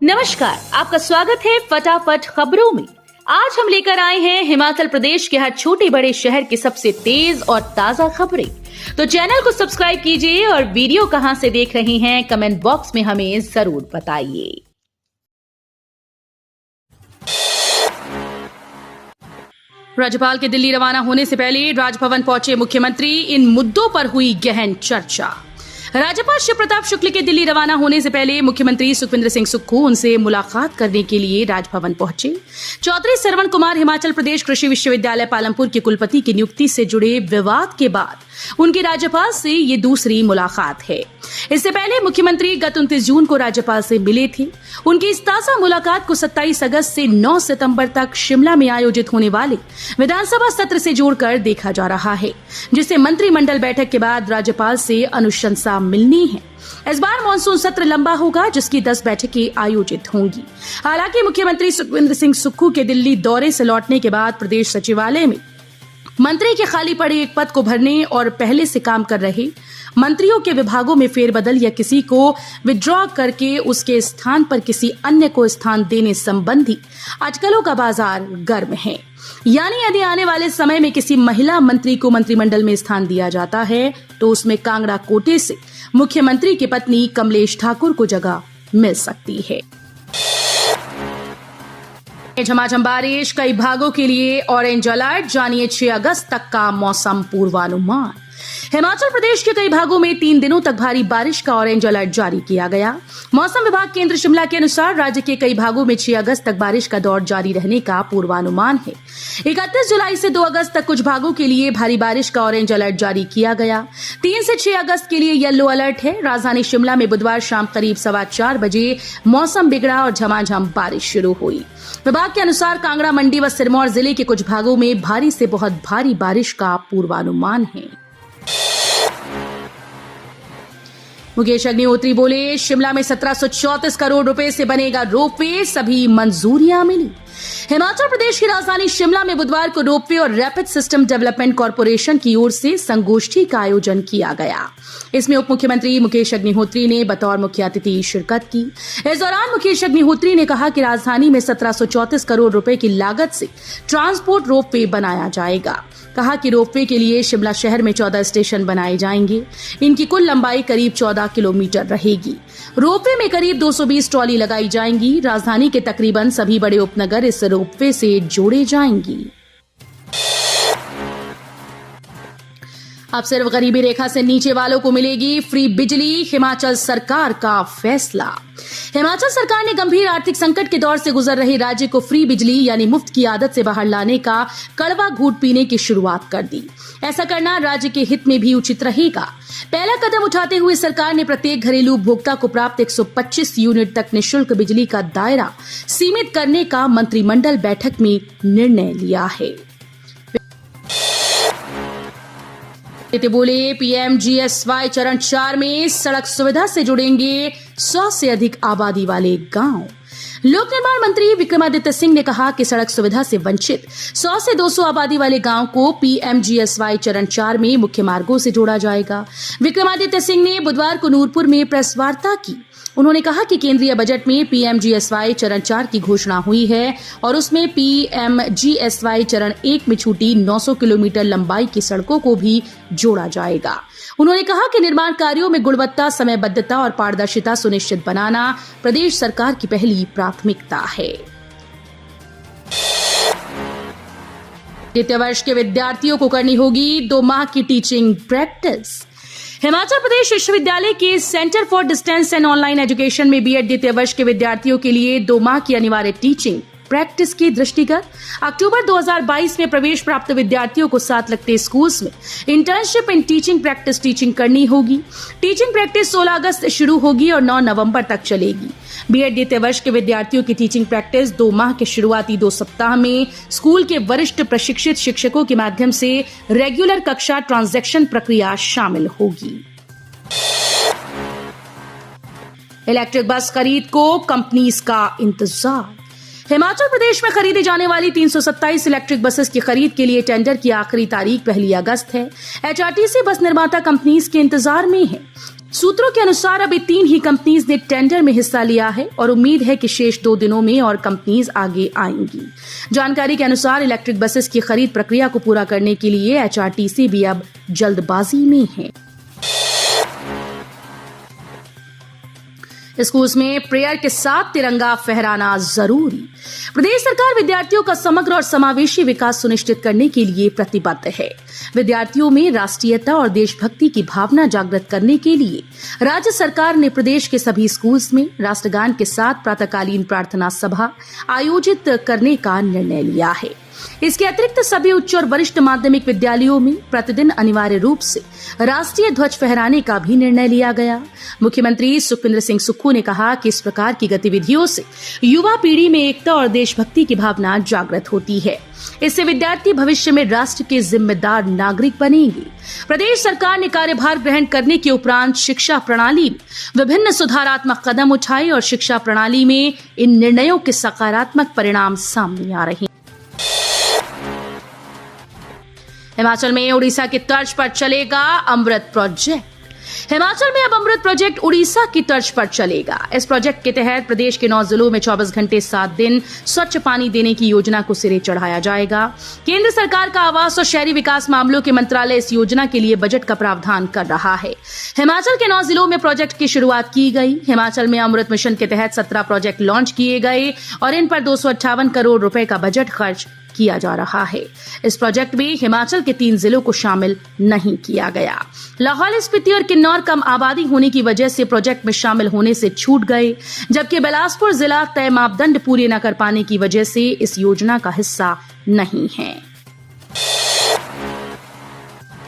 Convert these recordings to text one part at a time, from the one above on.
नमस्कार, आपका स्वागत है फटाफट खबरों में। आज हम लेकर आए हैं हिमाचल प्रदेश के हर छोटे बड़े शहर की सबसे तेज और ताजा खबरें। तो चैनल को सब्सक्राइब कीजिए और वीडियो कहां से देख रहे हैं कमेंट बॉक्स में हमें जरूर बताइए। राज्यपाल के दिल्ली रवाना होने से पहले राजभवन पहुंचे मुख्यमंत्री, इन मुद्दों पर हुई गहन चर्चा। राज्यपाल शिव प्रताप शुक्ल के दिल्ली रवाना होने से पहले मुख्यमंत्री सुखविंदर सिंह सुक्खू उनसे मुलाकात करने के लिए राजभवन पहुंचे। चौधरी सरवण कुमार हिमाचल प्रदेश कृषि विश्वविद्यालय पालमपुर के कुलपति की नियुक्ति से जुड़े विवाद के बाद उनकी राज्यपाल से ये दूसरी मुलाकात है। इससे पहले मुख्यमंत्री गत 29 जून को राज्यपाल से मिले थे। उनकी इस ताजा मुलाकात को 27 अगस्त से 9 सितंबर तक शिमला में आयोजित होने वाले विधानसभा सत्र से जोड़कर देखा जा रहा है, जिसे मंत्रिमंडल बैठक के बाद राज्यपाल से अनुशंसा मिलनी है। इस बार मानसून सत्र लंबा होगा, जिसकी 10 बैठकें आयोजित होंगी। हालांकि मुख्यमंत्री सुखविंदर सिंह सुक्खू के दिल्ली दौरे से लौटने के बाद प्रदेश सचिवालय में मंत्री के खाली पड़े एक पद को भरने और पहले से काम कर रहे मंत्रियों के विभागों में फेरबदल या किसी को विड्रॉ करके उसके स्थान पर किसी अन्य को स्थान देने संबंधी अटकलों का बाजार गर्म है। यानी यदि आने वाले समय में किसी महिला मंत्री को मंत्रिमंडल में स्थान दिया जाता है तो उसमें कांगड़ा कोटे से मुख्यमंत्री की पत्नी कमलेश ठाकुर को जगह मिल सकती है। झमाझम बारिश, कई भागों के लिए ऑरेंज अलर्ट, जानिए 6 अगस्त तक का मौसम पूर्वानुमान। हिमाचल प्रदेश के कई भागों में 3 दिनों तक भारी बारिश का ऑरेंज अलर्ट जारी किया गया। मौसम विभाग केंद्र शिमला के अनुसार राज्य के कई भागों में 6 अगस्त तक बारिश का दौर जारी रहने का पूर्वानुमान है। 31 जुलाई से 2 अगस्त तक कुछ भागों के लिए भारी बारिश का ऑरेंज अलर्ट जारी किया गया। 3 से 6 अगस्त के लिए येलो अलर्ट है। राजधानी शिमला में बुधवार शाम करीब 4:15 बजे मौसम बिगड़ा और झमाझम बारिश शुरू हुई। विभाग के अनुसार कांगड़ा, मंडी व सिरमौर जिले के कुछ भागों में भारी से बहुत भारी बारिश का पूर्वानुमान है। मुकेश अग्निहोत्री बोले, शिमला में 1734 करोड़ रुपए से बनेगा रोपवे, सभी मंजूरियां मिली। हिमाचल प्रदेश की राजधानी शिमला में बुधवार को रोपवे और रैपिड सिस्टम डेवलपमेंट कॉर्पोरेशन की ओर से संगोष्ठी का आयोजन किया गया। इसमें उप मुख्यमंत्री मुकेश अग्निहोत्री ने बतौर मुख्य अतिथि शिरकत की। इस दौरान मुकेश अग्निहोत्री ने कहा कि राजधानी में 1734 करोड़ रुपए की लागत से ट्रांसपोर्ट रोपवे बनाया जाएगा। कहा कि रोपवे के लिए शिमला शहर में 14 स्टेशन बनाए जाएंगे। इनकी कुल लंबाई करीब 14 किलोमीटर रहेगी। रोपवे में करीब 220 ट्रॉली लगाई जाएंगी। राजधानी के तकरीबन सभी बड़े उपनगर इस रोपवे से जोड़े जाएंगी। अब सिर्फ गरीबी रेखा से नीचे वालों को मिलेगी फ्री बिजली, हिमाचल सरकार का फैसला। हिमाचल सरकार ने गंभीर आर्थिक संकट के दौर से गुजर रहे राज्य को फ्री बिजली यानी मुफ्त की आदत से बाहर लाने का कड़वा घूंट पीने की शुरुआत कर दी। ऐसा करना राज्य के हित में भी उचित रहेगा। पहला कदम उठाते हुए सरकार ने प्रत्येक घरेलू उपभोक्ता को प्राप्त 125 यूनिट तक निःशुल्क बिजली का दायरा सीमित करने का मंत्रिमंडल बैठक में निर्णय लिया है। बोले, PMGSY चरण 4 में सड़क सुविधा से जुड़ेंगे 100 से अधिक आबादी वाले गांव। लोक निर्माण मंत्री विक्रमादित्य सिंह ने कहा कि सड़क सुविधा से वंचित 100 से 200 आबादी वाले गांव को PMGSY चरण 4 में मुख्य मार्गों से जोड़ा जाएगा। विक्रमादित्य सिंह ने बुधवार को नूरपुर में प्रेस वार्ता की। उन्होंने कहा कि केंद्रीय बजट में PMGSY चरण 4 की घोषणा हुई है और उसमें PMGSY चरण 1 में छूटी 900 किलोमीटर लंबाई की सड़कों को भी जोड़ा जाएगा। उन्होंने कहा कि निर्माण कार्यों में गुणवत्ता, समयबद्धता और पारदर्शिता सुनिश्चित बनाना प्रदेश सरकार की पहली प्राथमिकता है। द्वितीय वर्ष के विद्यार्थियों को करनी होगी 2 माह की टीचिंग प्रैक्टिस। हिमाचल प्रदेश विश्वविद्यालय के centre for distance and online education में बीएड द्वितीय वर्ष के विद्यार्थियों के लिए 2 माह की अनिवार्य टीचिंग प्रैक्टिस के दृष्टिगत अक्टूबर 2022 में प्रवेश प्राप्त विद्यार्थियों को साथ लगते स्कूल्स में internship in teaching practice teaching करनी होगी। टीचिंग प्रैक्टिस 16 अगस्त से शुरू होगी और 9 नवंबर तक चलेगी। बीएड द्वितीय वर्ष के विद्यार्थियों की टीचिंग प्रैक्टिस 2 माह के शुरुआती 2 सप्ताह में स्कूल के वरिष्ठ प्रशिक्षित शिक्षकों के माध्यम से रेगुलर कक्षा ट्रांजैक्शन प्रक्रिया शामिल होगी। इलेक्ट्रिक बस खरीद को कंपनीज का इंतजार। हिमाचल प्रदेश में खरीदी जाने वाली 327 इलेक्ट्रिक बसेस की खरीद के लिए टेंडर की आखिरी तारीख 1 अगस्त है। एचआरटीसी बस निर्माता कंपनीज के इंतजार में है। सूत्रों के अनुसार अभी 3 ही कंपनीज ने टेंडर में हिस्सा लिया है और उम्मीद है कि शेष 2 दिनों में और कंपनीज आगे आएंगी। जानकारी के अनुसार इलेक्ट्रिक बसेस की खरीद प्रक्रिया को पूरा करने के लिए एचआरटीसी भी अब जल्दबाजी में है। स्कूल्स में प्रेयर के साथ तिरंगा फहराना जरूरी। प्रदेश सरकार विद्यार्थियों का समग्र और समावेशी विकास सुनिश्चित करने के लिए प्रतिबद्ध है। विद्यार्थियों में राष्ट्रीयता और देशभक्ति की भावना जागृत करने के लिए राज्य सरकार ने प्रदेश के सभी स्कूल्स में राष्ट्रगान के साथ प्रातःकालीन प्रार्थना सभा आयोजित करने का निर्णय लिया है। इसके अतिरिक्त सभी उच्च और वरिष्ठ माध्यमिक विद्यालयों में प्रतिदिन अनिवार्य रूप से राष्ट्रीय ध्वज फहराने का भी निर्णय लिया गया। मुख्यमंत्री सुखविंदर सिंह सुक्खू ने कहा कि इस प्रकार की गतिविधियों से युवा पीढ़ी में एकता और देशभक्ति की भावना जागृत होती है। इससे विद्यार्थी भविष्य में राष्ट्र के जिम्मेदार नागरिक बनेंगे। प्रदेश सरकार ने कार्यभार ग्रहण करने के उपरांत शिक्षा प्रणाली में विभिन्न सुधारात्मक कदम उठाए और शिक्षा प्रणाली में इन निर्णयों के सकारात्मक परिणाम सामने आ रहे हैं। हिमाचल में उड़ीसा की तर्ज पर चलेगा अमृत प्रोजेक्ट। हिमाचल में अब अमृत प्रोजेक्ट उड़ीसा की तर्ज पर चलेगा। इस प्रोजेक्ट के तहत प्रदेश के 9 जिलों में 24 घंटे 7 दिन स्वच्छ पानी देने की योजना को सिरे चढ़ाया जाएगा। केंद्र सरकार का आवास और शहरी विकास मामलों के मंत्रालय इस योजना के लिए बजट का प्रावधान कर रहा है। हिमाचल के 9 जिलों में प्रोजेक्ट की शुरुआत की गई। हिमाचल में अमृत मिशन के तहत 17 प्रोजेक्ट लॉन्च किए गए और इन पर 258 करोड़ रुपए का बजट खर्च किया जा रहा है। इस प्रोजेक्ट में हिमाचल के 3 जिलों को शामिल नहीं किया गया। लाहौल स्पीति और किन्नौर कम आबादी होने की वजह से प्रोजेक्ट में शामिल होने से छूट गए, जबकि बिलासपुर जिला तय मापदंड पूरे न कर पाने की वजह से इस योजना का हिस्सा नहीं है।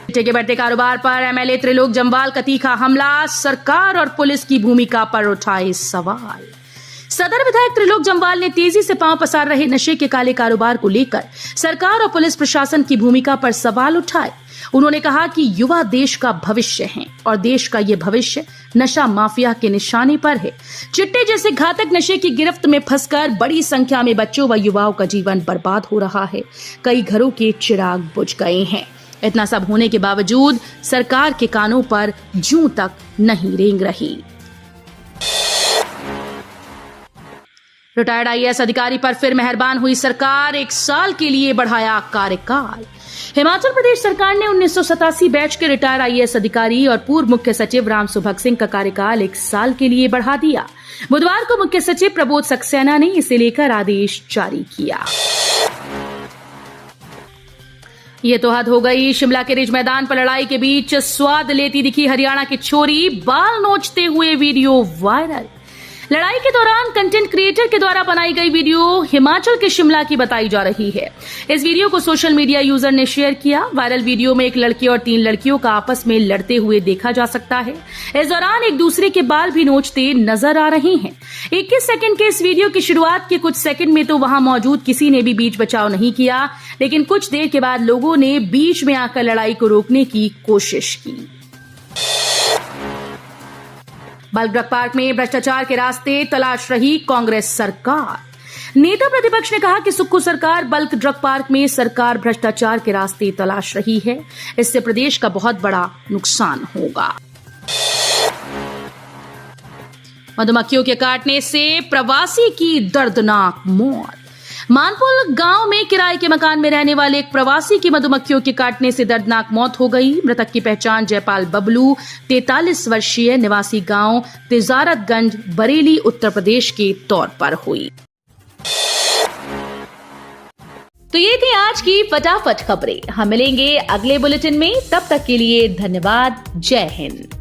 चिट्टे के बढ़ते कारोबार पर एमएलए त्रिलोक जम्वाल का तीखा हमला, सरकार और पुलिस की भूमिका पर उठाए सवाल। सदर विधायक त्रिलोक जम्वाल ने तेजी से पांव पसार रहे नशे के काले कारोबार को लेकर सरकार और पुलिस प्रशासन की भूमिका पर सवाल उठाए। उन्होंने कहा कि युवा देश का भविष्य हैं और देश का ये भविष्य नशा माफिया के निशाने पर है। चिट्टे जैसे घातक नशे की गिरफ्त में फंसकर बड़ी संख्या में बच्चों व युवाओं का जीवन बर्बाद हो रहा है। कई घरों के चिराग बुझ गए हैं। इतना सब होने के बावजूद सरकार के कानों पर जूं तक नहीं रेंग रही। रिटायर्ड आईएएस अधिकारी पर फिर मेहरबान हुई सरकार, 1 साल के लिए बढ़ाया कार्यकाल। हिमाचल प्रदेश सरकार ने 1987 बैच के रिटायर्ड आईएएस अधिकारी और पूर्व मुख्य सचिव राम सुभग सिंह का कार्यकाल 1 साल के लिए बढ़ा दिया। बुधवार को मुख्य सचिव प्रबोध सक्सेना ने इसे लेकर आदेश जारी किया। ये तो हद हो गई। शिमला के रिज मैदान पर लड़ाई के बीच स्वाद लेती दिखी हरियाणा की छोरी, बाल नोचते हुए वीडियो वायरल। लड़ाई के दौरान कंटेंट क्रिएटर के द्वारा बनाई गई वीडियो हिमाचल के शिमला की बताई जा रही है। इस वीडियो को सोशल मीडिया यूजर ने शेयर किया। वायरल वीडियो में एक लड़के और 3 लड़कियों का आपस में लड़ते हुए देखा जा सकता है। इस दौरान एक दूसरे के बाल भी नोचते नजर आ रहे हैं। 21 सेकंड के इस वीडियो की शुरुआत के कुछ सेकंड में तो वहां मौजूद किसी ने भी बीच बचाव नहीं किया, लेकिन कुछ देर के बाद लोगों ने बीच में आकर लड़ाई को रोकने की कोशिश की। बल्क ड्रग पार्क में भ्रष्टाचार के रास्ते तलाश रही कांग्रेस सरकार। नेता प्रतिपक्ष ने कहा कि सुक्खू सरकार बल्क ड्रग पार्क में सरकार भ्रष्टाचार के रास्ते तलाश रही है। इससे प्रदेश का बहुत बड़ा नुकसान होगा। मधुमक्खियों के काटने से प्रवासी की दर्दनाक मौत। मानपुल गांव में किराए के मकान में रहने वाले एक प्रवासी की मधुमक्खियों के काटने से दर्दनाक मौत हो गई। मृतक की पहचान जयपाल बबलू 43 वर्षीय निवासी गांव तिजारतगंज बरेली उत्तर प्रदेश के तौर पर हुई। तो ये थी आज की फटाफट खबरें। हम मिलेंगे अगले बुलेटिन में, तब तक के लिए धन्यवाद। जय हिंद।